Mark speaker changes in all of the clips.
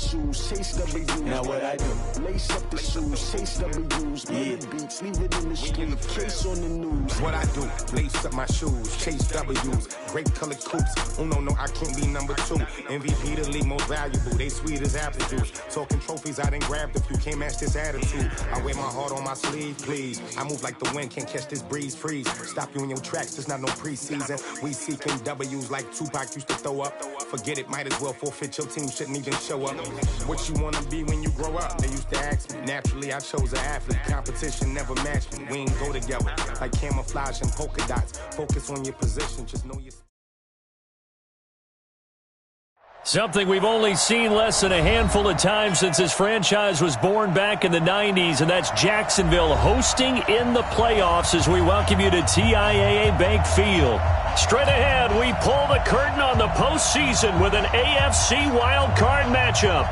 Speaker 1: shoes, chase W's.
Speaker 2: Now what I do?
Speaker 1: Lace up the shoes, chase W's. Play the beats, leave it in the street, case on the news.
Speaker 3: What I do? Lace up my shoes, chase W's. Great colored coops. Oh no, I can't be number 2. MVP the league most valuable. They sweet as apple juice. Talking trophies, I done grabbed a few. Can't match this attitude. I wear my heart on my sleeve, please. I move like the wind, can't catch this breeze. Freeze. Stop you in your tracks. There's not no preseason. We seeking W's like Tupac used to throw up. Forget it, might as well forfeit. Your team shouldn't even show up. What you wanna be when you grow up? They used to ask me. Naturally, I chose an athlete. Competition never matched me. We ain't go together like camouflage and polka dots. Focus on your position. Just know your.
Speaker 4: Something we've only seen less than a handful of times since this franchise was born back in the 90s, and that's Jacksonville hosting in the playoffs as we welcome you to TIAA Bank Field. Straight ahead, we pull the curtain on the postseason with an AFC wildcard matchup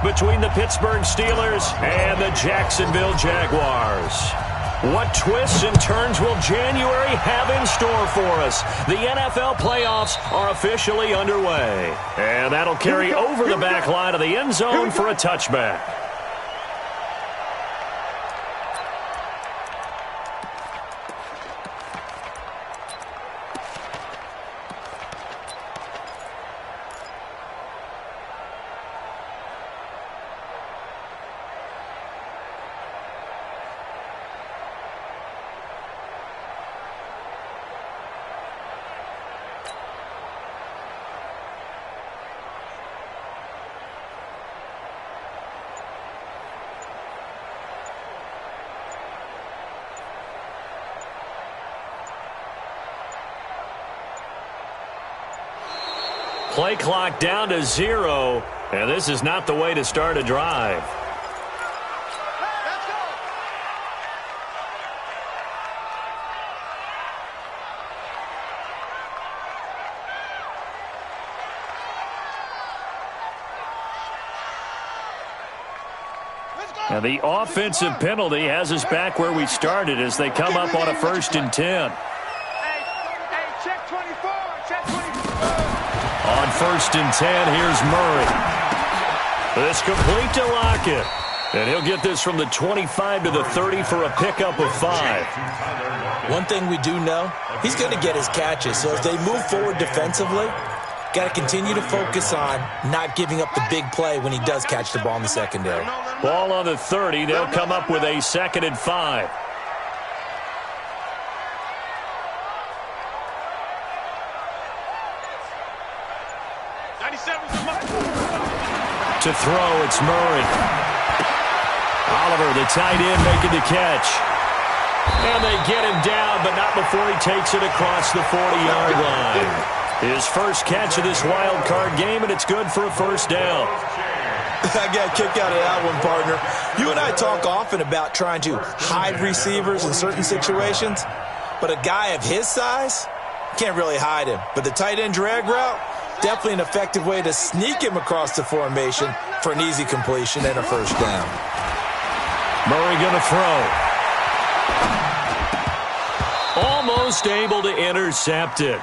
Speaker 4: between the Pittsburgh Steelers and the Jacksonville Jaguars. What twists and turns will January have in store for us? The NFL playoffs are officially underway. And that'll carry over the back line of the end zone for a touchback. Play clock down to 0, and this is not the way to start a drive. Now the offensive penalty has us back where we started as they come up on a 1st and 10.
Speaker 5: Check 24, check 24.
Speaker 4: On 1st and 10, here's Murray. This complete to Lockett. And he'll get this from the 25 to the 30 for a pickup of 5.
Speaker 2: One thing we do know, he's going to get his catches. So as they move forward defensively, got to continue to focus on not giving up the big play when he does catch the ball in the secondary.
Speaker 4: Ball on the 30. They'll come up with a 2nd and 5. To throw, it's Murray. Oliver, the tight end, making the catch. And they get him down, but not before he takes it across the 40-yard line. His first catch of this wild card game, and it's good for a 1st down.
Speaker 2: I got a kick out of that one, partner. You and I talk often about trying to hide receivers in certain situations, but a guy of his size can't really hide him. But the tight end drag route, definitely an effective way to sneak him across the formation for an easy completion and a 1st down.
Speaker 4: Murray going to throw. Almost able to intercept it.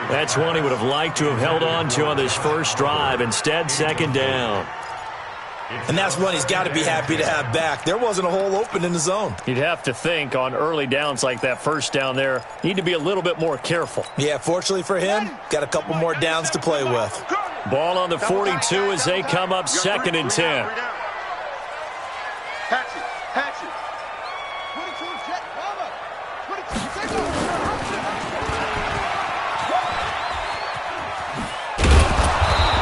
Speaker 4: That's one he would have liked to have held on to on this first drive. Instead, 2nd down.
Speaker 2: And that's one he's got to be happy to have back. There wasn't a hole open in the zone.
Speaker 4: You'd have to think on early downs like that 1st down there, need to be a little bit more careful.
Speaker 2: Yeah, fortunately for him, got a couple more downs to play with.
Speaker 4: Ball on the 42 as they come up 2nd and 10.
Speaker 5: Hatchet. 22 jet, mama. 22 jet.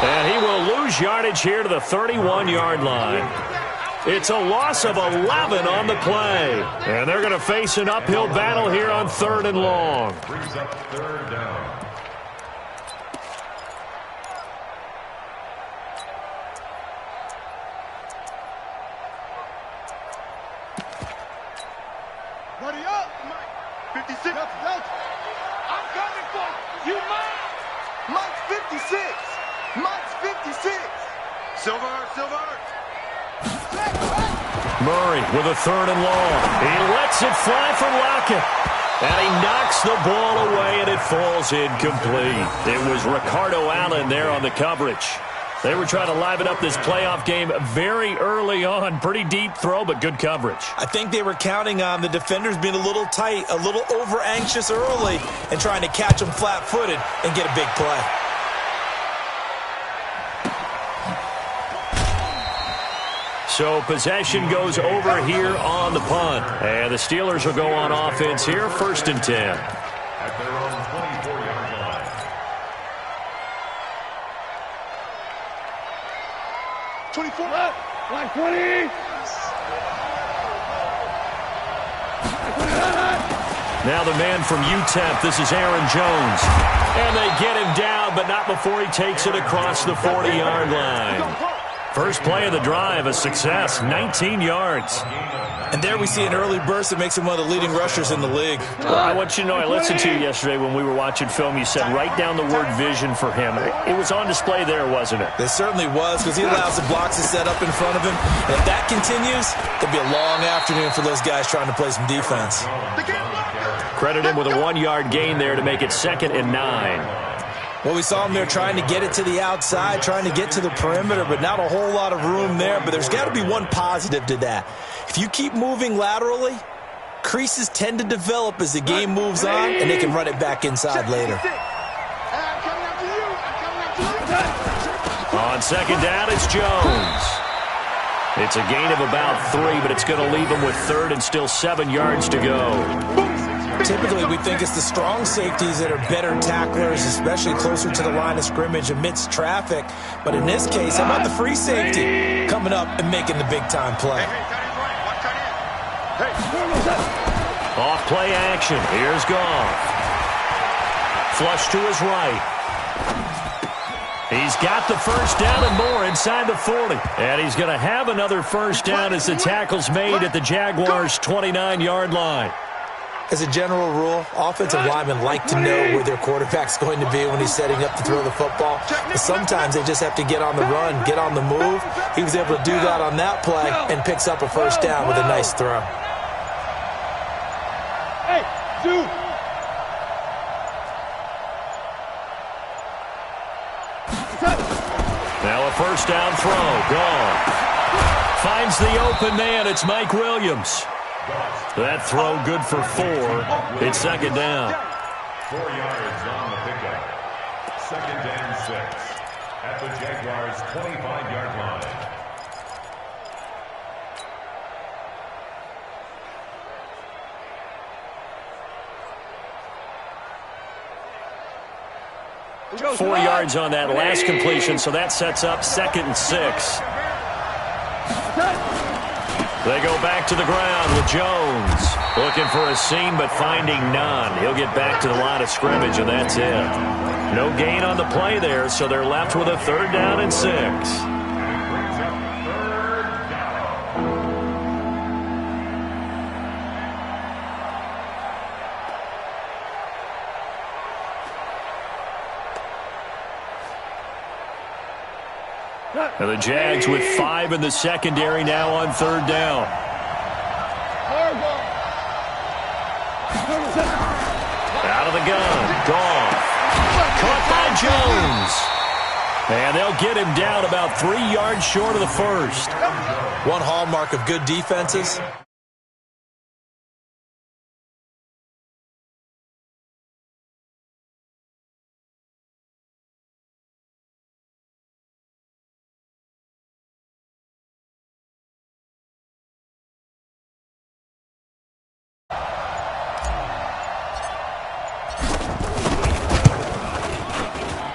Speaker 4: And he will lose yardage here to the 31-yard line. It's a loss of 11 on the play. And they're going to face an uphill battle here on 3rd and long.
Speaker 6: Brings up 3rd down.
Speaker 5: Ready up, Mike. 56. I'm coming for you. You Mike. Mike's 56. Mike's 56. Silver.
Speaker 4: Murray with a 3rd and long. He lets it fly for Lockett. And he knocks the ball away, and it falls incomplete. It was Ricardo Allen there on the coverage. They were trying to liven up this playoff game very early on. Pretty deep throw, but good coverage.
Speaker 2: I think they were counting on the defenders being a little tight, a little over-anxious early, and trying to catch them flat-footed and get a big play.
Speaker 4: So possession goes over here on the punt. And the Steelers will go on offense here, 1st and 10.
Speaker 6: At their own 24-yard line.
Speaker 5: Line 20.
Speaker 4: Now the man from UTEP, this is Aaron Jones. And they get him down, but not before he takes it across the 40-yard line. First play of the drive, a success, 19 yards.
Speaker 2: And there we see an early burst that makes him one of the leading rushers in the league.
Speaker 4: Well, I want you to know, I listened to you yesterday when we were watching film. You said write down the word vision for him. It was on display there, wasn't it?
Speaker 2: It certainly was, because he allows the blocks to set up in front of him. And if that continues, it'll be a long afternoon for those guys trying to play some defense.
Speaker 4: Credit him with a 1-yard gain there to make it 2nd and 9.
Speaker 2: Well, we saw him there trying to get it to the outside, trying to get to the perimeter, but not a whole lot of room there. But there's got to be one positive to that. If you keep moving laterally, creases tend to develop as the game moves on, and they can run it back inside later.
Speaker 4: On 2nd down, it's Jones. It's a gain of about 3, but it's going to leave him with 3rd and still 7 yards to go.
Speaker 2: Typically, we think it's the strong safeties that are better tacklers, especially closer to the line of scrimmage amidst traffic. But in this case, how about the free safety coming up and making the big-time play?
Speaker 4: Off play action. Here's Goff. Flush to his right. He's got the first down and more inside the 40. And he's going to have another first down as the tackle's made at the Jaguars' 29-yard line.
Speaker 2: As a general rule, offensive linemen like to know where their quarterback's going to be when he's setting up to throw the football. But sometimes they just have to get on the run, get on the move. He was able to do that on that play and picks up a first down with a nice throw.
Speaker 5: Hey, dude.
Speaker 4: Now a first down throw. Gone. Finds the open man. It's Mike Williams. That throw good for 4. It's 2nd down.
Speaker 6: 4 yards on the pickup. 2nd and 6 at the Jaguars' 25-yard line.
Speaker 4: Four yards on that last completion, so that sets up 2nd and 6. They go back to the ground with Jones. Looking for a seam, but finding none. He'll get back to the line of scrimmage, and that's it. No gain on the play there, so they're left with a 3rd down and 6. And the Jags with 5 in the secondary now on 3rd down. Out of the gun. Goff. Caught by Jones. And they'll get him down about 3 yards short of the first.
Speaker 2: One hallmark of good defenses.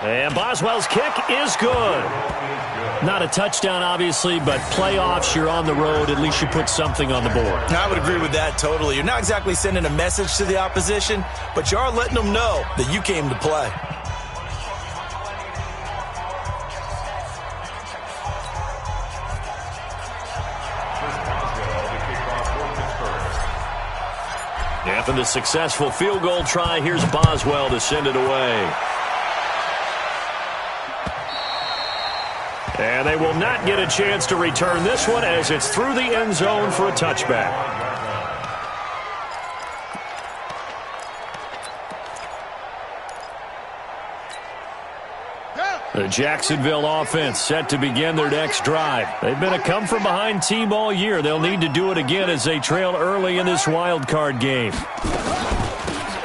Speaker 4: And Boswell's kick is good. Not a touchdown, obviously, but playoffs, you're on the road. At least you put something on the board.
Speaker 2: I would agree with that totally. You're not exactly sending a message to the opposition, but you are letting them know that you came to play.
Speaker 4: After the successful field goal try, here's Boswell to send it away. And they will not get a chance to return this one as it's through the end zone for a touchback. The Jacksonville offense set to begin their next drive. They've been a come-from-behind team all year. They'll need to do it again as they trail early in this wild card game.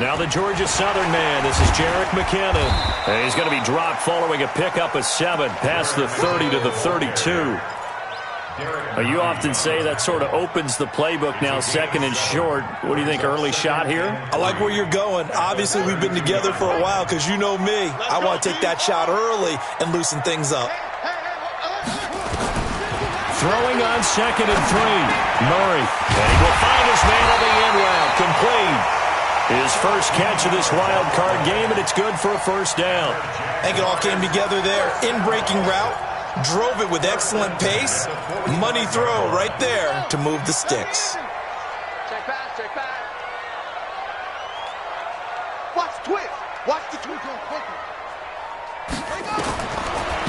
Speaker 4: Now the Georgia Southern man. This is Jerick McKinnon. And he's going to be dropped following a pickup of 7 past the 30 to the 32. You often say that sort of opens the playbook now, second and short. What do you think, early shot here?
Speaker 2: I like where you're going. Obviously, we've been together for a while because you know me. I want to take that shot early and loosen things up.
Speaker 4: Throwing on 2nd and 3. Murray. And he will find his man on the end route. Complete. His first catch of this wild card game, and it's good for a first down.
Speaker 2: I think it all came together there. In-breaking route. Drove it with excellent pace. Money throw right there to move the sticks.
Speaker 5: Check back. Watch the twist. Watch the twist go quicker.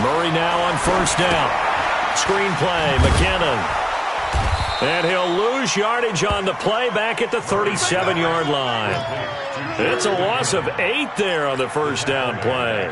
Speaker 4: Murray now on first down. Screenplay, McKinnon. And he'll lose yardage on the play back at the 37-yard line. It's a loss of 8 there on the first down play.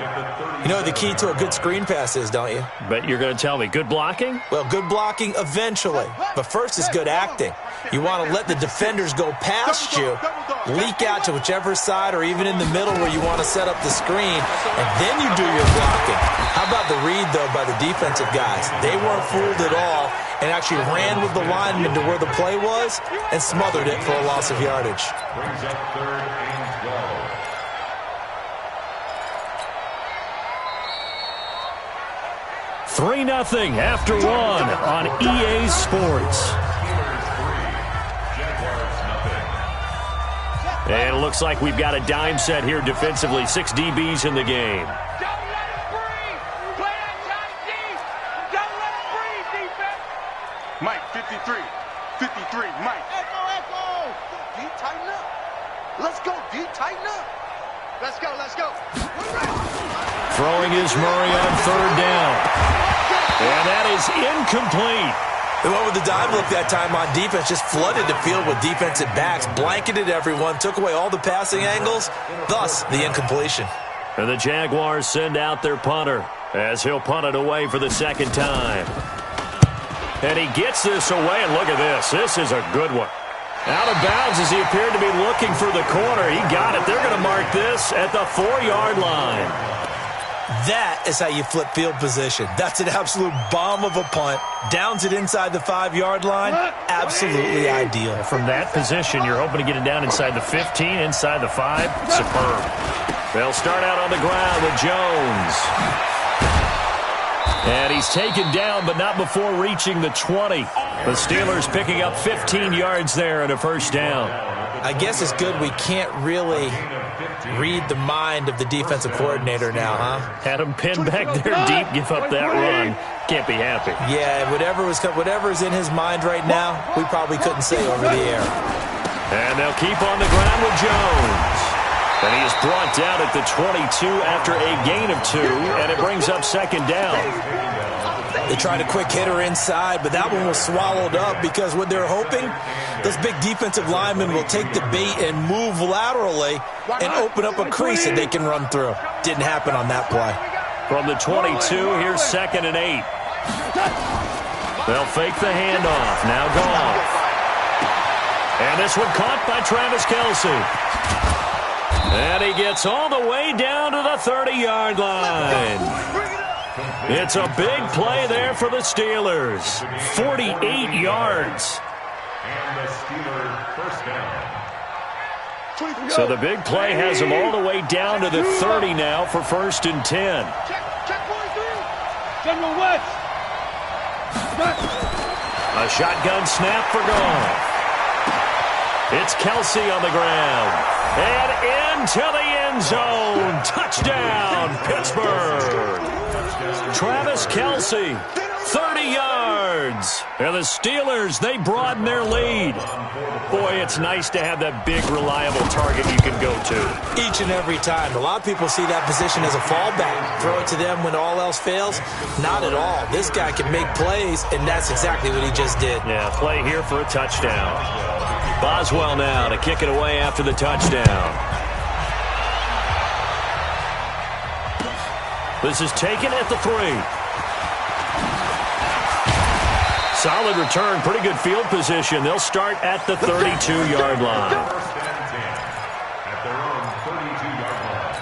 Speaker 2: You know what the key to a good screen pass is, don't you?
Speaker 4: Bet you're going to tell me. Good blocking?
Speaker 2: Well, good blocking eventually. But first is good acting. You want to let the defenders go past you, leak out to whichever side or even in the middle where you want to set up the screen, and then you do your blocking. How about the read, though, by the defensive guys? They weren't fooled at all and actually ran with the lineman to where the play was and smothered it for a loss of yardage.
Speaker 6: Brings up 3rd and 12.
Speaker 4: 3-0 after 1 on EA Sports. And it looks like we've got a dime set here defensively. 6 DBs in the game.
Speaker 5: Don't let it breathe. Play that tight deep. Don't let it breathe, defense. Mike, 53. 53, Mike. Echo. D, tighten up. Let's go, D, tighten up. Let's go.
Speaker 4: Throwing is Murray on 3rd down. And that is incomplete.
Speaker 2: They went with the dime look that time on defense, just flooded the field with defensive backs, blanketed everyone, took away all the passing angles, thus the incompletion.
Speaker 4: And the Jaguars send out their punter as he'll punt it away for the 2nd time. And he gets this away, and look at this. This is a good one. Out of bounds as he appeared to be looking for the corner. He got it. They're going to mark this at the 4-yard line.
Speaker 2: That is how you flip field position. That's an absolute bomb of a punt. Downs it inside the 5-yard line. Absolutely ideal.
Speaker 4: From that position, you're hoping to get it down inside the 15, inside the 5. Superb. They'll start out on the ground with Jones. And he's taken down, but not before reaching the 20. The Steelers picking up 15 yards there and a first down.
Speaker 2: I guess it's good we can't really read the mind of the defensive coordinator now, huh?
Speaker 4: Had him pinned back there deep, give up that run. Can't be happy.
Speaker 2: Yeah, whatever's in his mind right now, we probably couldn't say over the air.
Speaker 4: And they'll keep on the ground with Jones. And he is brought down at the 22 after a gain of 2, and it brings up 2nd down.
Speaker 2: They tried a quick hitter inside, but that one was swallowed up because what they're hoping, those big defensive linemen will take the bait and move laterally and open up a crease that they can run through. Didn't happen on that play.
Speaker 4: From the 22, here's 2nd and 8. They'll fake the handoff. Now Goff. And this one caught by Travis Kelce. And he gets all the way down to the 30-yard line. It's a big play there for the Steelers. 48 yards.
Speaker 6: And the Steelers first down.
Speaker 4: So the big play has him all the way down to the 30 now for 1st and 10.
Speaker 5: General West.
Speaker 4: A shotgun snap for Goff. It's Kelce on the ground. And into the end zone. Touchdown, Pittsburgh. Travis Kelce, 30 yards. And the Steelers, they broaden their lead. Boy, it's nice to have that big, reliable target you can go to.
Speaker 2: Each and every time. A lot of people see that position as a fallback. Throw it to them when all else fails. Not at all. This guy can make plays, and that's exactly what he just did.
Speaker 4: Yeah, play here for a touchdown. Boswell now to kick it away after the touchdown. This is taken at the 3. Solid return, pretty good field position. They'll start at the 32-yard line.
Speaker 6: First and 10 at their own 32-yard line.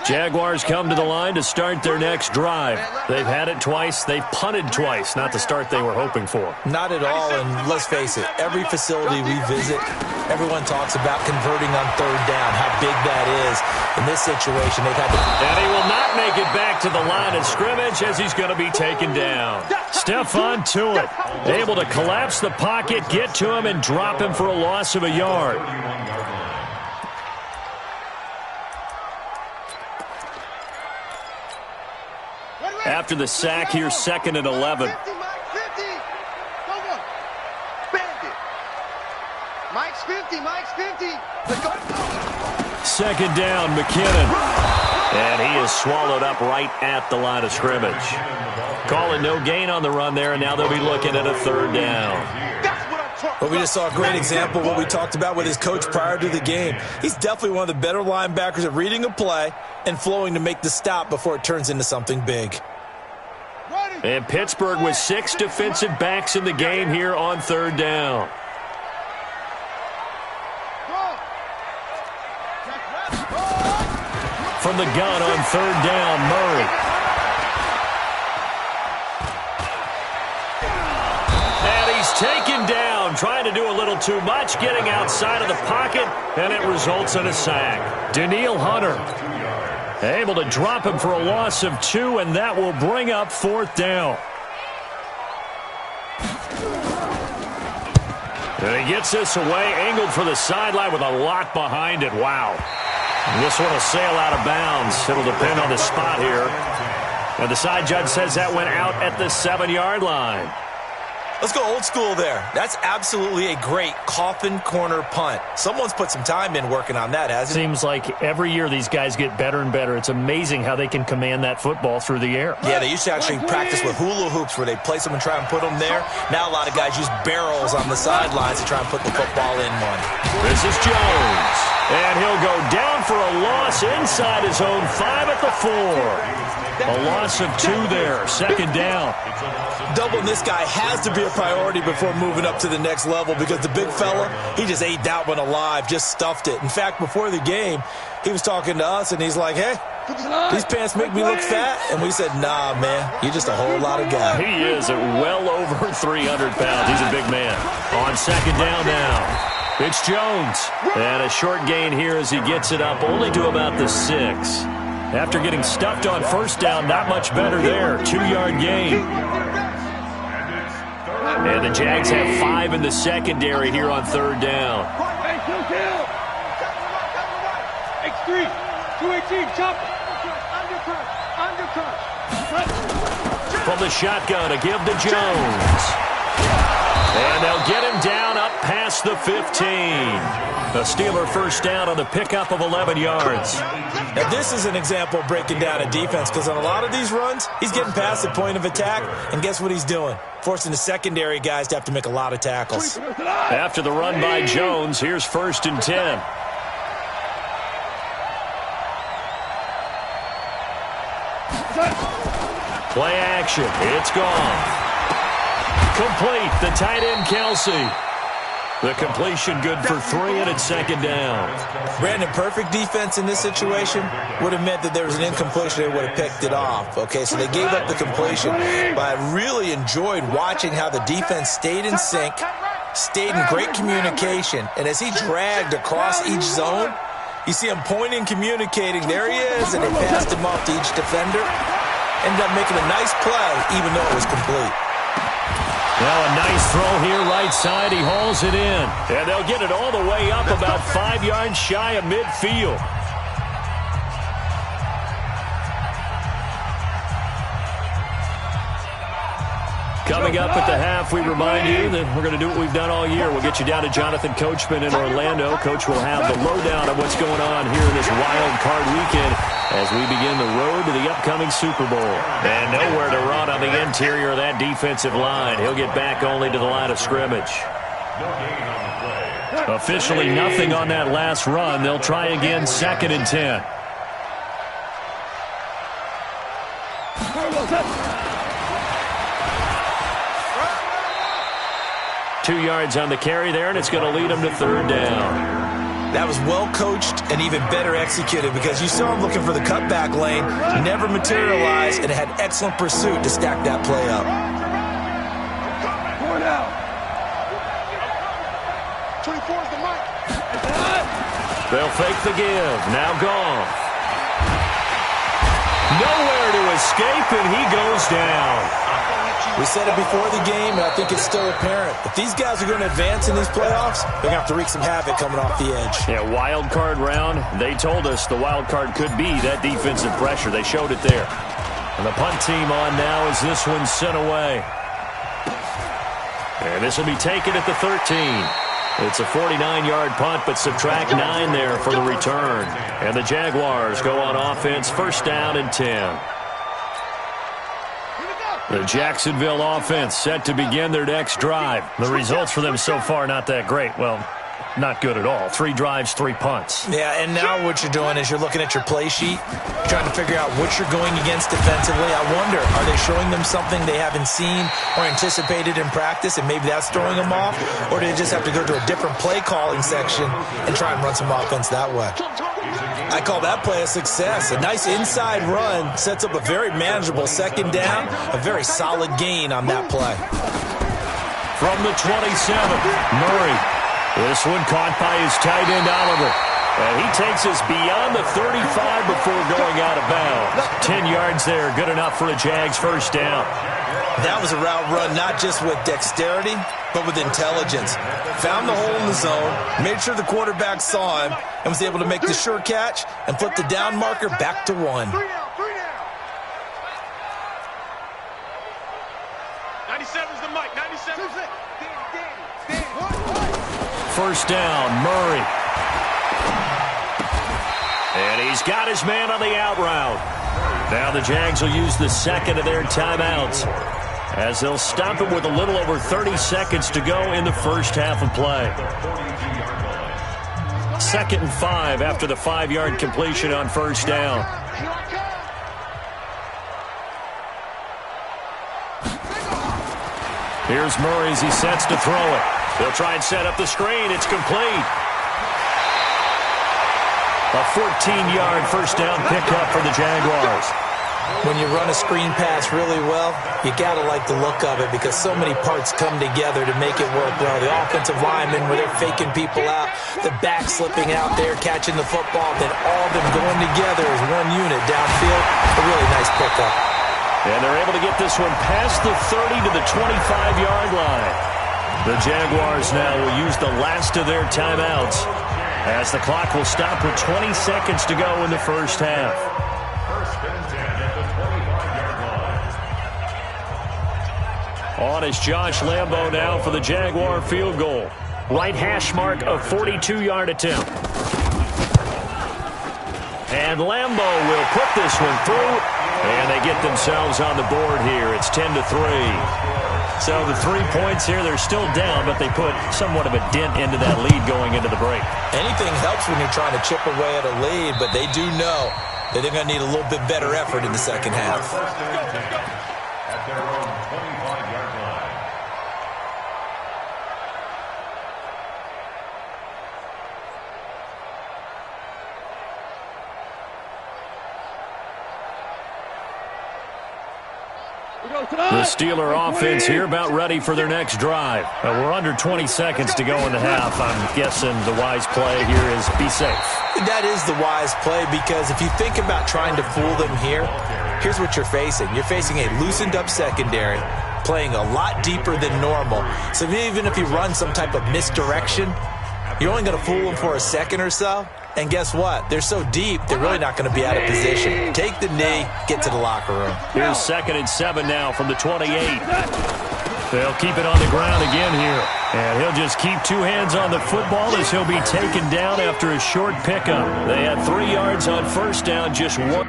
Speaker 4: Jaguars come to the line to start their next drive. They've had it twice. They've punted twice. Not the start they were hoping for.
Speaker 2: Not at all, and let's face it, every facility we visit, everyone talks about converting on third down, how big that is. In this situation, they've had to...
Speaker 4: And he will not make it back to the line of scrimmage as he's going to be taken down. Stephon Tuitt able to collapse the pocket, get to him, and drop him for a loss of a yard. After the sack, here's 2nd and 11.
Speaker 5: Mike's 50. Mike's 50. Let's go.
Speaker 4: 2nd down, McKinnon. And he is swallowed up right at the line of scrimmage. Calling no gain on the run there, and now they'll be looking at a 3rd down.
Speaker 2: Well, we just saw a great example of what we talked about with his coach prior to the game. He's definitely one of the better linebackers at reading a play and flowing to make the stop before it turns into something big.
Speaker 4: And Pittsburgh with 6 defensive backs in the game here on 3rd down. From the gun on 3rd down, Murray. And he's taken down, trying to do a little too much, getting outside of the pocket, and it results in a sack. Danielle Hunter able to drop him for a loss of 2, and that will bring up 4th down. And he gets this away, angled for the sideline with a lot behind it. Wow. And this one will sail out of bounds. It'll depend on the spot here. And the side judge says that went out at the 7-yard line.
Speaker 2: Let's go old school there. That's absolutely a great coffin corner punt. Someone's put some time in working on that, hasn't it?
Speaker 4: Seems like every year these guys get better and better. It's amazing how they can command that football through the air.
Speaker 2: Yeah, they used to actually practice with hula hoops where they place them and try and put them there. Now a lot of guys use barrels on the sidelines to try and put the football in one.
Speaker 4: This is Jones. And he'll go down for a loss inside his own 5 at the 4. A loss of 2 there, 2nd down.
Speaker 2: Doubling this guy has to be a priority before moving up to the next level because the big fella, he just ate that one alive, just stuffed it. In fact, before the game, he was talking to us, and he's like, hey, these pants make me look fat. And we said, nah, man, you're just a whole lot of guy.
Speaker 4: He is at well over 300 pounds. He's a big man. On 2nd down now. It's Jones. And a short gain here as he gets it up only to about the 6. After getting stuffed on 1st down, not much better there. 2-yard gain. And the Jags have 5 in the secondary here on 3rd down.
Speaker 5: X3, 218, chop. Undercut.
Speaker 4: From the shotgun, a give to Jones. And they'll get him down up past the 15. A Steeler 1st down on the pickup of 11 yards.
Speaker 2: Now, this is an example of breaking down a defense because on a lot of these runs, he's getting past the point of attack, and guess what he's doing? Forcing the secondary guys to have to make a lot of tackles.
Speaker 4: After the run by Jones, here's 1st and 10. Play action. It's gone. Complete. The tight end, Kelsey. The completion good for 3, and it's 2nd down.
Speaker 2: Brandon, perfect defense in this situation would have meant that there was an incompletion. They would have picked it off. Okay, so they gave up the completion. But I really enjoyed watching how the defense stayed in sync, stayed in great communication. And as he dragged across each zone, you see him pointing, communicating. There he is, and they passed him off to each defender. Ended up making a nice play, even though it was complete.
Speaker 4: Now a nice throw here right side. He hauls it in. And they'll get it all the way up about 5 yards shy of midfield. Coming up at the half, we remind you that we're going to do what we've done all year. We'll get you down to Jonathan Coachman in Orlando. Coach will have the lowdown of what's going on here in this wild card weekend as we begin the road to the upcoming Super Bowl. And nowhere to run on the interior of that defensive line. He'll get back only to the line of scrimmage.
Speaker 6: No gain on the play.
Speaker 4: Officially nothing on that last run. They'll try again, 2nd and 10. Two yards on the carry there, and it's going to lead them to 3rd down.
Speaker 2: That was well coached and even better executed because you saw him looking for the cutback lane, never materialized, and had excellent pursuit to stack that play up.
Speaker 5: Going out. 24 is the mic.
Speaker 4: They'll fake the give. Now gone. Nowhere to escape, and he goes down.
Speaker 2: We said it before the game, and I think it's still apparent. If these guys are going to advance in these playoffs, they're going to have to wreak some havoc coming off the edge.
Speaker 4: Yeah, wild card round. They told us the wild card could be that defensive pressure. They showed it there. And the punt team on now as this one's sent away. And this will be taken at the 13. It's a 49-yard punt, but subtract 9 there for the return. And the Jaguars go on offense, 1st down and 10. The Jacksonville offense set to begin their next drive. The results for them so far not that great. Well, not good at all. 3 drives, 3 punts.
Speaker 2: Yeah, and now what you're doing is you're looking at your play sheet, trying to figure out what you're going against defensively. I wonder, are they showing them something they haven't seen or anticipated in practice, and maybe that's throwing them off? Or do they just have to go to a different play calling section and try and run some offense that way? I call that play a success. A nice inside run sets up a very manageable 2nd down, a very solid gain on that play.
Speaker 4: From the 27, Murray. This one caught by his tight end, Oliver. And he takes us beyond the 35 before going out of bounds. 10 yards there, good enough for a Jags 1st down.
Speaker 2: That was a route run not just with dexterity, but with intelligence. Found the hole in the zone, made sure the quarterback saw him, and was able to make the sure catch and flip the down marker back to 1.
Speaker 5: 97's the mic. 97.
Speaker 4: 1st down, Murray. And he's got his man on the out route. Now the Jags will use the 2nd of their timeouts as they'll stop it with a little over 30 seconds to go in the 1st half of play. 2nd and 5 after the 5-yard completion on 1st down. Here's Murray as he sets to throw it. They'll try and set up the screen. It's complete. A 14-yard 1st down pickup for the Jaguars.
Speaker 2: When you run a screen pass really well, you got to like the look of it because so many parts come together to make it work well. The offensive linemen, where they're faking people out, the back slipping out there, catching the football, then all of them going together as one unit downfield. A really nice pickup.
Speaker 4: And they're able to get this one past the 30 to the 25-yard line. The Jaguars now will use the last of their timeouts as the clock will stop with 20 seconds to go in the 1st half.
Speaker 6: 1st and 10 at the 25-yard line.
Speaker 4: On is Josh Lambo now for the Jaguar field goal. Right hash mark of 42-yard attempt. And Lambo will put this one through, and they get themselves on the board here. It's 10-3. So the 3 points here, they're still down, but they put somewhat of a dent into that lead going into the break.
Speaker 2: Anything helps when you're trying to chip away at a lead, but they do know that they're going to need a little bit better effort in the 2nd half.
Speaker 6: 1st and 10 at their own 25-yard line.
Speaker 4: The Steeler offense here about ready for their next drive. We're under 20 seconds to go in the half. I'm guessing the wise play here is be safe.
Speaker 2: That is the wise play because if you think about trying to fool them here, here's what you're facing. You're facing a loosened up secondary, playing a lot deeper than normal. So even if you run some type of misdirection, you're only going to fool them for a second or so. And guess what? They're so deep, they're really not going to be out of position. Take the knee, get to the locker room.
Speaker 4: Here's 2nd and 7 now from the 28. They'll keep it on the ground again here. And he'll just keep 2 hands on the football as he'll be taken down after a short pickup. They had 3 yards on 1st down, just 1.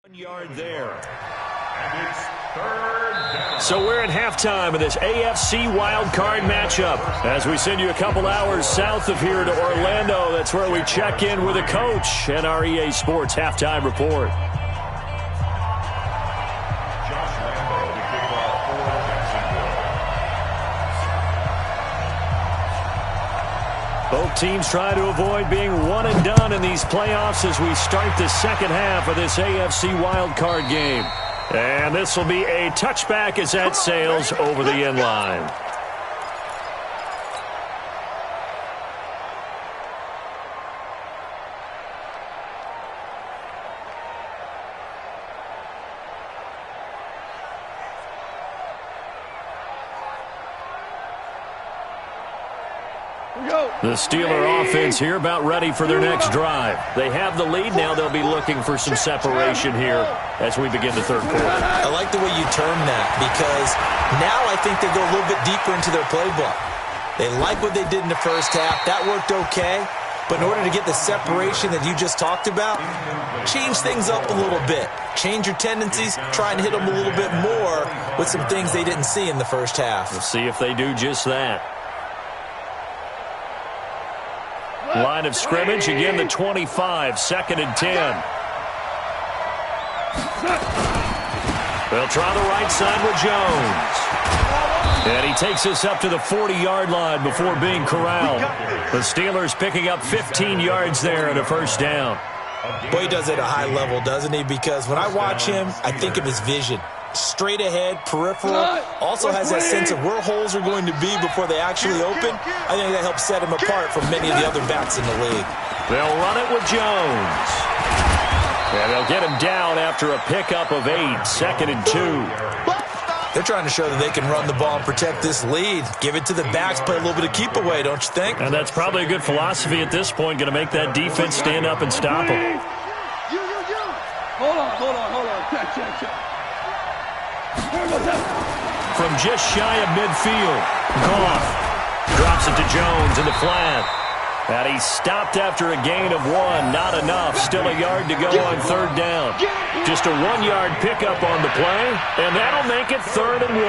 Speaker 4: 1 yard there.
Speaker 6: And it's third down.
Speaker 4: So we're at halftime of this AFC wildcard matchup. As we send you a couple hours south of here to Orlando, that's where we check in with a coach and our EA Sports halftime report. Both teams try to avoid being one and done in these playoffs as we start the second half of this AFC wildcard game. And this will be a touchback as that sails over the end line. The Steeler offense here about ready for their next drive. They have the lead. Now they'll be looking for some separation here as we begin the third quarter.
Speaker 2: I like the way you term that because now I think they go a little bit deeper into their playbook. They like what they did in the first half. That worked okay. But in order to get the separation that you just talked about, change things up a little bit. Change your tendencies. Try and hit them a little bit more with some things they didn't see in the first half.
Speaker 4: We'll see if they do just that. Line of scrimmage, again the 25, 2nd and 10. They'll try the right side with Jones. And he takes us up to the 40-yard line before being corralled. The Steelers picking up 15 yards there and a first down.
Speaker 2: Boy, he does it at a high level, doesn't he? Because when I watch him, I think of his vision. Straight ahead, peripheral, also has that sense of where holes are going to be before they actually open. I think that helps set him apart from many of the other backs in the league.
Speaker 4: They'll run it with Jones. And they'll get him down after a pickup of 8, 2nd and 2.
Speaker 2: They're trying to show that they can run the ball and protect this lead. Give it to the backs, play a little bit of keep away, don't you think?
Speaker 4: And that's probably a good philosophy at this point, going to make that defense stand up and stop them.
Speaker 5: Hold on. Check.
Speaker 4: From just shy of midfield, Goff drops it to Jones in the flat. And he stopped after a gain of 1. Not enough. Still a yard to go on 3rd down. Just a 1-yard pickup on the play, and that'll make it 3rd and 1.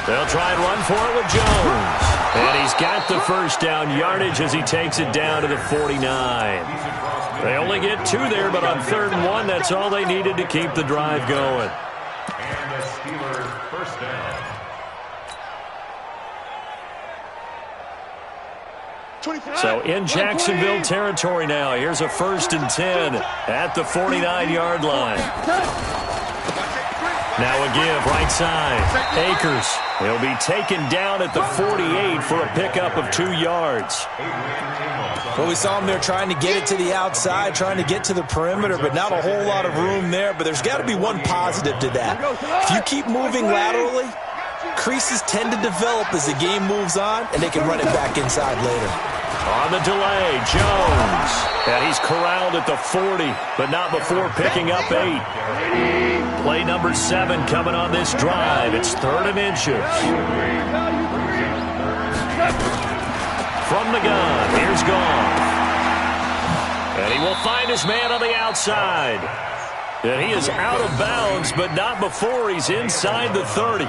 Speaker 4: They'll try and run for it with Jones. And he's got the first down yardage as he takes it down to the 49. They only get 2 there, but on 3rd and 1, that's all they needed to keep the drive going.
Speaker 6: And the Steelers first down.
Speaker 4: So in Jacksonville territory now. Here's a 1st and 10 at the 49-yard line. Now a give, right side. Akers. He'll be taken down at the 48 for a pickup of 2 yards.
Speaker 2: Well, we saw him there trying to get it to the outside, trying to get to the perimeter, but not a whole lot of room there. But there's got to be one positive to that. If you keep moving laterally, creases tend to develop as the game moves on, and they can run it back inside later.
Speaker 4: On the delay, Jones. And he's corralled at the 40, but not before picking up 8. Play number 7 coming on this drive. It's 3rd and inches. From the gun, here's Goff. And he will find his man on the outside. And he is out of bounds, but not before he's inside the 30.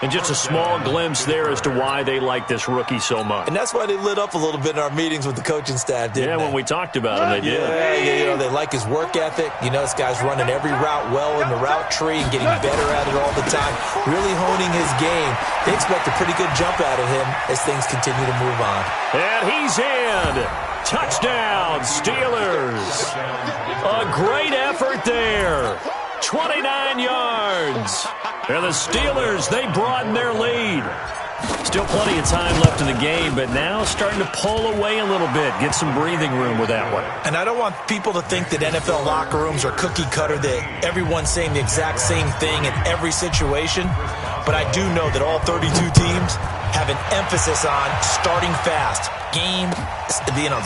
Speaker 4: And just a small glimpse there as to why they like this rookie so much.
Speaker 2: And that's why they lit up a little bit in our meetings with the coaching staff, didn't they?
Speaker 4: When we talked about him, they did.
Speaker 2: Yeah, they like his work ethic. This guy's running every route well in the route tree and getting better at it all the time, really honing his game. They expect a pretty good jump out of him as things continue to move on.
Speaker 4: And he's in. Touchdown, Steelers. A great effort there. 29 yards. And the Steelers, they broaden their lead. Still plenty of time left in the game, but now starting to pull away a little bit, get some breathing room with that one.
Speaker 2: And I don't want people to think that NFL locker rooms are cookie cutter, that everyone's saying the exact same thing in every situation. But I do know that all 32 teams have an emphasis on starting fast. Game,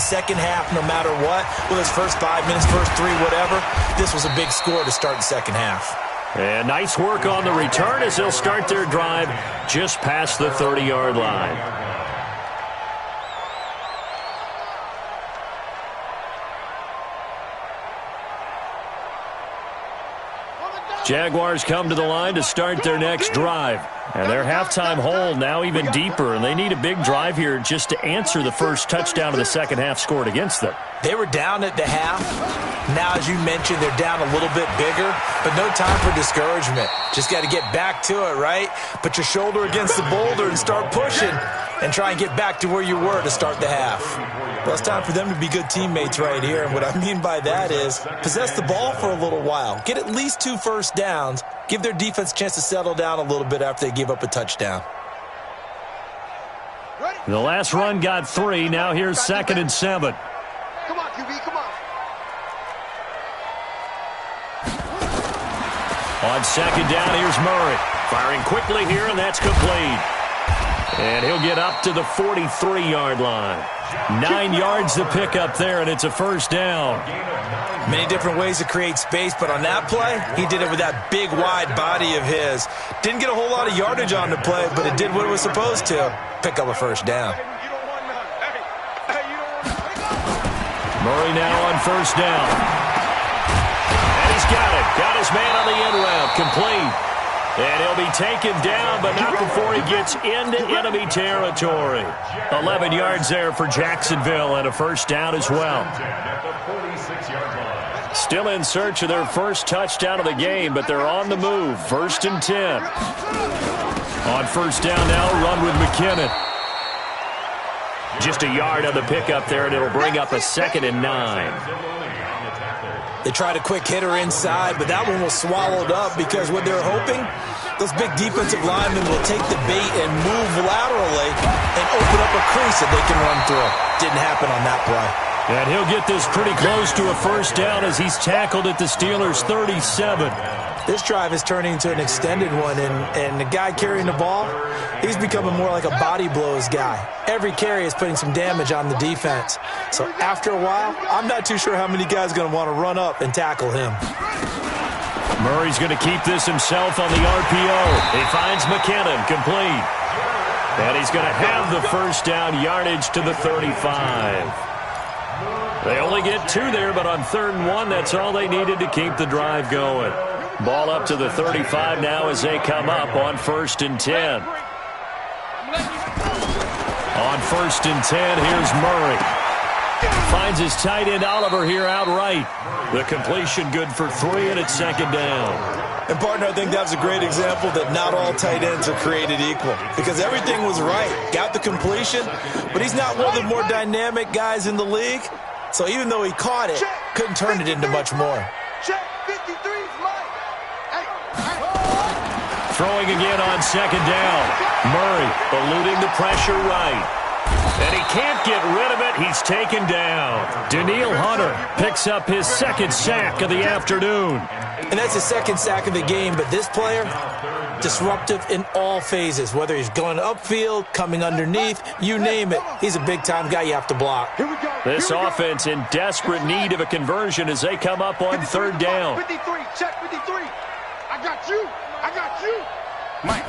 Speaker 2: second half, no matter what. Whether it's first 5 minutes, first 3, whatever. This was a big score to start the second half.
Speaker 4: And nice work on the return as they'll start their drive just past the 30-yard line. Jaguars come to the line to start their next drive. And their halftime hole now even deeper, and they need a big drive here just to answer the first touchdown of the second half scored against them.
Speaker 2: They were down at the half. Now, as you mentioned, they're down a little bit bigger, but no time for discouragement. Just got to get back to it, right? Put your shoulder against the boulder and start pushing and try and get back to where you were to start the half. Well, it's time for them to be good teammates right here, and what I mean by that is possess the ball for a little while. Get at least 2 first downs. Give their defense a chance to settle down a little bit after they give up a touchdown.
Speaker 4: The last run got 3. Now here's 2nd and 7.
Speaker 5: Come on, QB, come on.
Speaker 4: On 2nd down, here's Murray. Firing quickly here, and that's complete. And he'll get up to the 43-yard line. 9 yards to pick up there, and it's a first down.
Speaker 2: Many different ways to create space, but on that play, he did it with that big, wide body of his. Didn't get a whole lot of yardage on the play, but it did what it was supposed to. Pick up a first down.
Speaker 4: Murray now on first down. And he's got it. Got his man on the end route. Complete. And he'll be taken down, but not before he gets into enemy territory. 11 yards there for Jacksonville and a first down as well. Still in search of their first touchdown of the game, but they're on the move. 1st and 10. On first down now, run with McKinnon. Just a yard on the pickup there, and it'll bring up a 2nd and 9.
Speaker 2: They tried a quick hitter inside, but that one was swallowed up because what they're hoping, those big defensive linemen will take the bait and move laterally and open up a crease that they can run through. Didn't happen on that play.
Speaker 4: And he'll get this pretty close to a first down as he's tackled at the Steelers' 37.
Speaker 2: This drive is turning into an extended one, and the guy carrying the ball, he's becoming more like a body blows guy. Every carry is putting some damage on the defense. So after a while, I'm not too sure how many guys are going to want to run up and tackle him.
Speaker 4: Murray's going to keep this himself on the RPO. He finds McKinnon, complete. And he's going to have the first down, yardage to the 35. They only get 2 there, but on 3rd and 1, that's all they needed to keep the drive going. Ball up to the 35 now as they come up on 1st and 10. On 1st and 10, here's Murray. Finds his tight end Oliver here outright. The completion good for 3, and it's 2nd down.
Speaker 2: And, partner, I think that was a great example that not all tight ends are created equal because everything was right. Got the completion, but he's not one of the more dynamic guys in the league. So even though he caught it, couldn't turn it into much more.
Speaker 5: Check 53's mine.
Speaker 4: Throwing again on 2nd down. Murray eluding the pressure right. And he can't get rid of it. He's taken down. Danielle Hunter picks up his 2nd sack of the afternoon.
Speaker 2: And that's his 2nd sack of the game, but this player, disruptive in all phases, whether he's going upfield, coming underneath, you name it. He's a big-time guy you have to block.
Speaker 4: This offense in desperate need of a conversion as they come up on 3rd down.
Speaker 5: 53, check 53. I got you. I got you. Mike.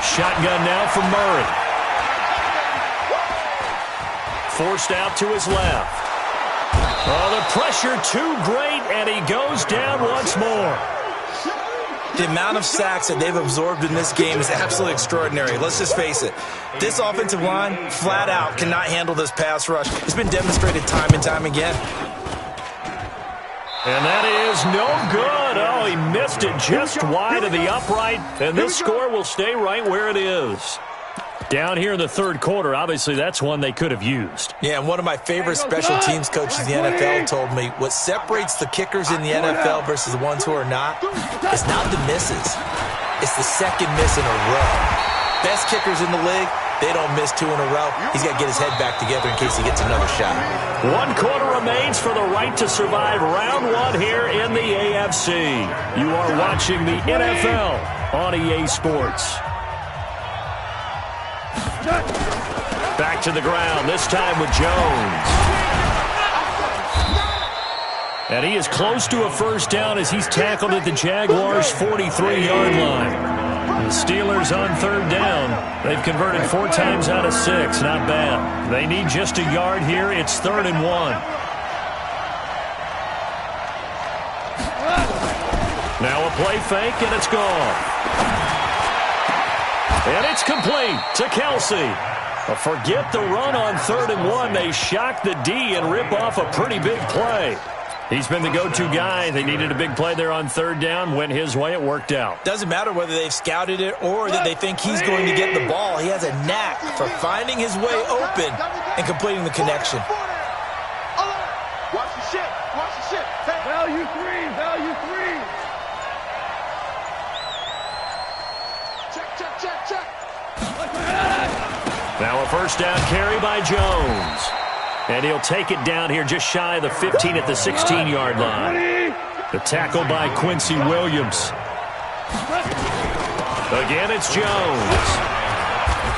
Speaker 4: Shotgun now from Murray. Forced out to his left. Oh, the pressure too great, and he goes down once more.
Speaker 2: The amount of sacks that they've absorbed in this game is absolutely extraordinary. Let's just face it. This offensive line, flat out, cannot handle this pass rush. It's been demonstrated time and time again.
Speaker 4: And that is no good. Oh, he missed it just wide of the upright, and this score will stay right where it is. Down here in the 3rd quarter, obviously that's one they could have used.
Speaker 2: Yeah, and one of my favorite special teams coaches in the NFL told me what separates the kickers in the NFL versus the ones who are not is not the misses. It's the 2nd miss in a row. Best kickers in the league, they don't miss 2 in a row. He's got to get his head back together in case he gets another shot.
Speaker 4: 1 quarter remains for the right to survive round 1 here in the AFC. You are watching the NFL on EA Sports. Back to the ground, this time with Jones. And he is close to a first down as he's tackled at the Jaguars' 43-yard line. The Steelers on third down. They've converted 4 times out of 6. Not bad. They need just a yard here. It's 3rd and 1. Now a play fake, and it's gone. And it's complete to Kelsey. Forget the run on 3rd and 1. They shock the D and rip off a pretty big play. He's been the go-to guy. They needed a big play there on 3rd down. Went his way. It worked out.
Speaker 2: Doesn't matter whether they've scouted it or that they think he's going to get the ball. He has a knack for finding his way open and completing the connection.
Speaker 5: Watch the shit. Watch the shit. Value 3. Value 3. Check.
Speaker 4: Now a first down carry by Jones. And he'll take it down here just shy of the 15 at the 16-yard line. The tackle by Quincy Williams. Again, it's Jones.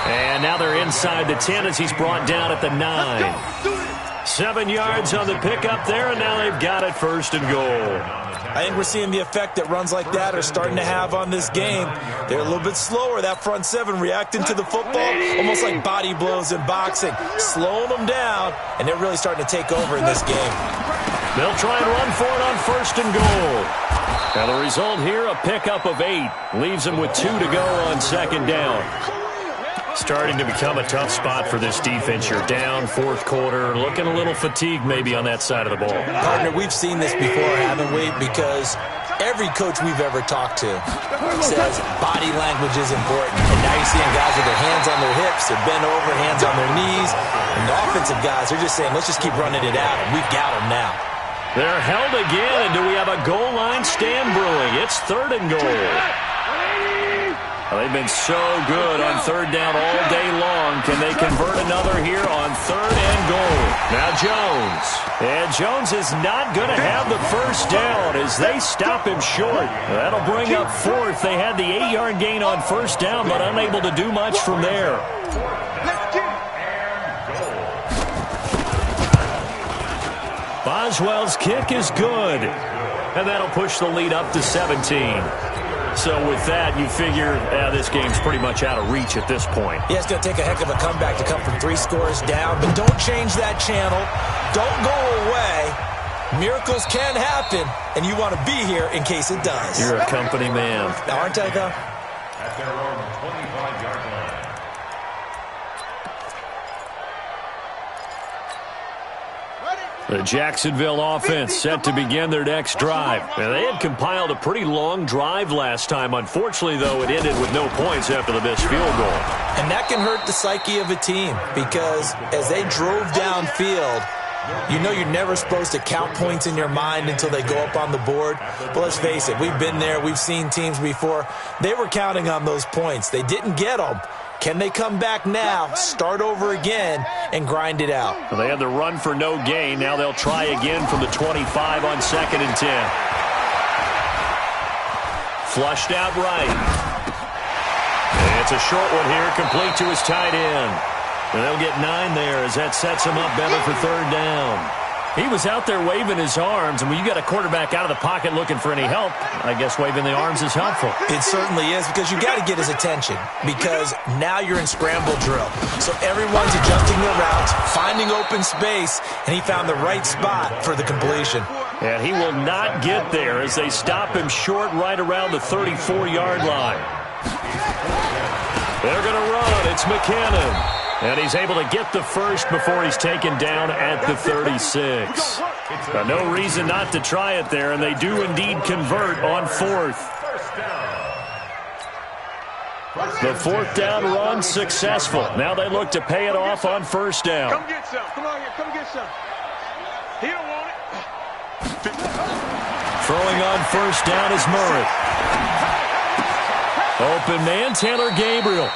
Speaker 4: And now they're inside the 10 as he's brought down at the 9. 7 yards on the pickup there, and now they've got it 1st and goal.
Speaker 2: I think we're seeing the effect that runs like that are starting to have on this game. They're a little bit slower, that front 7, reacting to the football, almost like body blows in boxing, slowing them down, and they're really starting to take over in this game.
Speaker 4: They'll try and run for it on 1st and goal. Now the result here, a pickup of 8. Leaves them with 2 to go on 2nd down. Starting to become a tough spot for this defense. You're down 4th quarter, looking a little fatigued maybe on that side of the ball.
Speaker 2: Partner, we've seen this before, haven't we? Because every coach we've ever talked to says body language is important. And now you're seeing guys with their hands on their hips, they're bent over, hands on their knees. And the offensive guys, they're just saying, let's just keep running it at them. We've got them now.
Speaker 4: They're held again, and do we have a goal line stand brewing? It's 3rd and goal. Well, they've been so good on 3rd down all day long. Can they convert another here on 3rd and goal? Now Jones. And Jones is not going to have the first down as they stop him short. That'll bring up 4th. They had the 8-yard gain on 1st down, but unable to do much from there. Boswell's kick is good. And that'll push the lead up to 17. So with that, you figure this game's pretty much out of reach at this point.
Speaker 2: Yeah, it's going to take a heck of a comeback to come from 3 scores down. But don't change that channel. Don't go away. Miracles can happen, and you want to be here in case it does.
Speaker 4: You're a company man.
Speaker 2: Aren't I, though?
Speaker 6: At their own 25-yard line.
Speaker 4: The Jacksonville offense set to begin their next drive. Now, they had compiled a pretty long drive last time. Unfortunately, though, it ended with no points after the missed field goal.
Speaker 2: And that can hurt the psyche of a team because as they drove downfield, you know you're never supposed to count points in your mind until they go up on the board. But let's face it, we've been there. We've seen teams before. They were counting on those points. They didn't get them. Can they come back now, start over again, and grind it out?
Speaker 4: Well, they had the run for no gain. Now they'll try again from the 25 on 2nd and 10. Flushed out right. And it's a short one here, complete to his tight end. And they'll get 9 there as that sets him up better for 3rd down. He was out there waving his arms, and when you got a quarterback out of the pocket looking for any help, I guess waving the arms is helpful.
Speaker 2: It certainly is, because you got to get his attention, because now you're in scramble drill. So everyone's adjusting their routes, finding open space, and he found the right spot for the completion.
Speaker 4: And he will not get there as they stop him short right around the 34-yard line. They're going to run. It's McKinnon. And he's able to get the first before he's taken down at the 36. No reason not to try it there, and they do indeed convert on 4th. The 4th down run successful. Now they look to pay it off on 1st down.
Speaker 5: Come get some. Come on here. Come get some. He don't want it.
Speaker 4: Throwing on 1st down is Murray. Open man, Taylor Gabriel.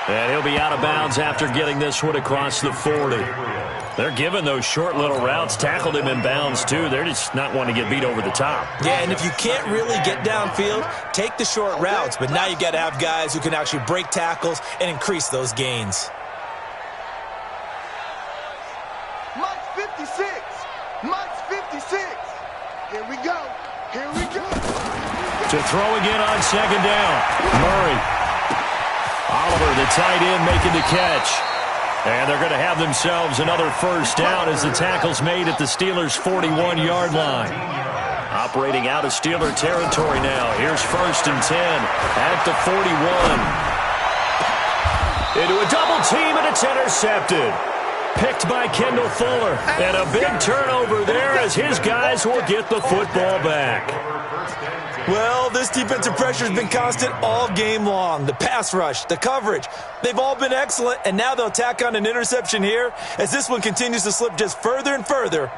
Speaker 4: And he'll be out of bounds after getting this one across the 40. They're giving those short little routes. Tackled him in bounds, too. They're just not wanting to get beat over the top.
Speaker 2: Yeah, and if you can't really get downfield, take the short routes. But now you got to have guys who can actually break tackles and increase those gains.
Speaker 5: Mike's 56. Mike's 56. Yeah,
Speaker 4: To throw again on second down. Murray. Oliver, the tight end, making the catch. And they're going to have themselves another first down as the tackle's made at the Steelers' 41-yard line. Operating out of Steeler territory now. Here's 1st and 10 at the 41. Into a double team, and it's intercepted. Picked by Kendall Fuller. And a big turnover there as his guys will get the football back.
Speaker 2: Well, this defensive pressure has been constant all game long. The pass rush, the coverage, they've all been excellent, and now they'll tack on an interception here as this one continues to slip just further and further.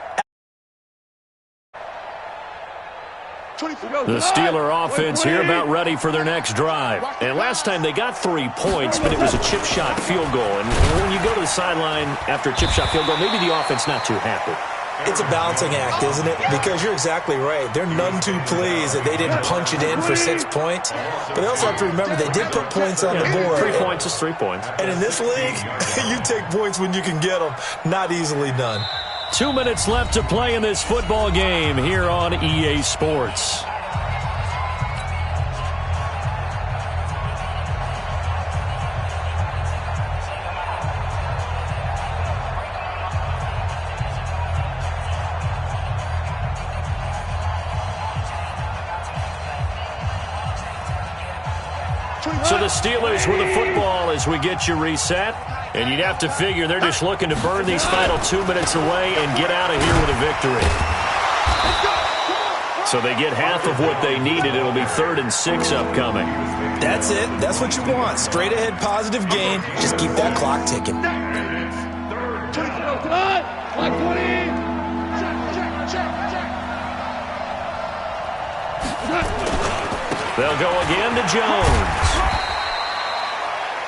Speaker 4: The Steeler offense here about ready for their next drive. And last time they got 3 points, but it was a chip shot field goal. And when you go to the sideline after a chip shot field goal, maybe the offense not too happy.
Speaker 2: It's a balancing act, isn't it? Because you're exactly right. They're none too pleased that they didn't punch it in for 6 points. But they also have to remember they did put points on the board.
Speaker 4: 3 points is 3 points.
Speaker 2: And in this league, you take points when you can get them. Not easily done.
Speaker 4: 2 minutes left to play in this football game here on EA Sports. So the Steelers with the football as we get you reset. And you'd have to figure they're just looking to burn these final 2 minutes away and get out of here with a victory. So they get half of what they needed. It'll be 3rd and 6 upcoming.
Speaker 2: That's it. That's what you want. Straight ahead positive gain. Just keep that clock ticking.
Speaker 4: They'll go again to Jones.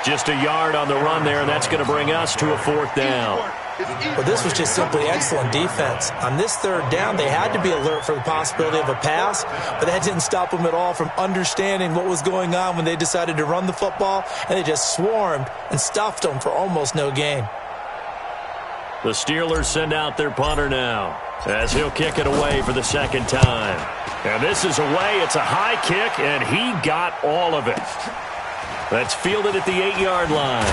Speaker 4: Just a yard on the run there, and that's going to bring us to a 4th down.
Speaker 2: Well, this was just simply excellent defense. On this 3rd down, they had to be alert for the possibility of a pass, but that didn't stop them at all from understanding what was going on when they decided to run the football, and they just swarmed and stuffed them for almost no gain.
Speaker 4: The Steelers send out their punter now as he'll kick it away for the 2nd time. And this is away. It's a high kick, and he got all of it. That's fielded at the 8-yard line.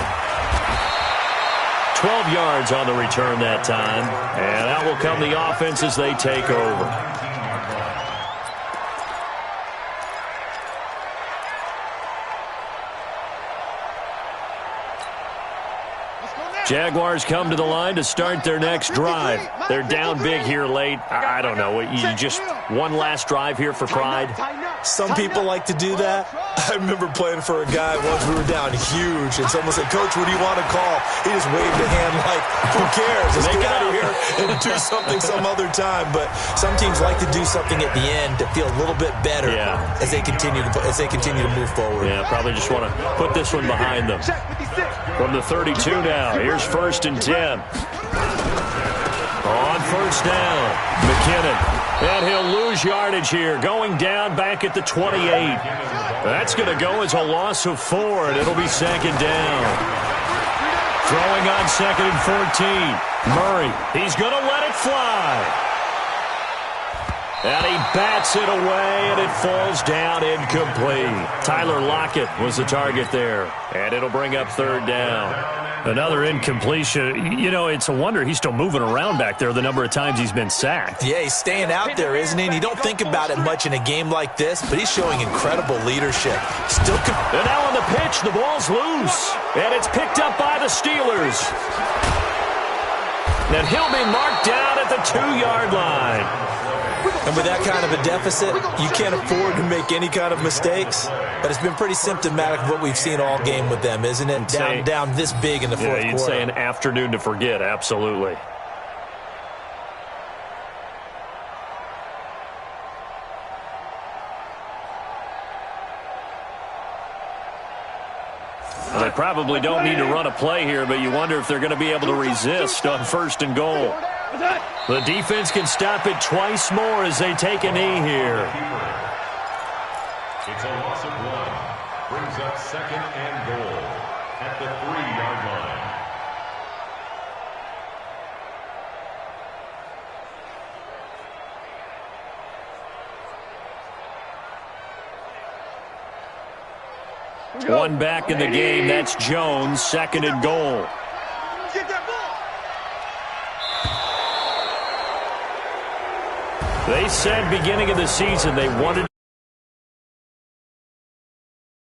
Speaker 4: 12 yards on the return that time. And out will come the offense as they take over. Jaguars come to the line to start their next drive. They're down big here late. I don't know. You just one last drive here for pride?
Speaker 2: Some people like to do that. I remember playing for a guy once. We were down huge, and someone said, "Coach, what do you want to call?" He just waved a hand like, "Who cares? Let's get out of here and do something some other time." But some teams like to do something at the end to feel a little bit better as they continue to move forward.
Speaker 4: Yeah, probably just want to put this one behind them. From the 32 now, here's 1st and 10. On 1st down, McKinnon. And he'll lose yardage here, going down back at the 28. That's going to go as a loss of 4, and it'll be 2nd down. Throwing on 2nd and 14. Murray, he's going to let it fly. And he bats it away, and it falls down incomplete. Tyler Lockett was the target there, and it'll bring up 3rd down. Another incompletion. You know, it's a wonder he's still moving around back there the number of times he's been sacked.
Speaker 2: Yeah, he's staying out there, isn't he? And you don't think about it much in a game like this, but he's showing incredible leadership.
Speaker 4: And now on the pitch, the ball's loose, and it's picked up by the Steelers. And he'll be marked down at the 2-yard line.
Speaker 2: And with that kind of a deficit, you can't afford to make any kind of mistakes. But it's been pretty symptomatic of what we've seen all game with them, isn't it? Down this big in the fourth quarter.
Speaker 4: Yeah, you'd say an afternoon to forget, absolutely. Well, they probably don't need to run a play here, but you wonder if they're going to be able to resist on 1st and goal. The defense can stop it twice more as they take a knee here.
Speaker 6: It's a loss of 1. Brings up 2nd and goal at the 3-yard line.
Speaker 4: One back in the game. That's Jones, 2nd and goal.
Speaker 5: Get that ball.
Speaker 4: They said beginning of the season they wanted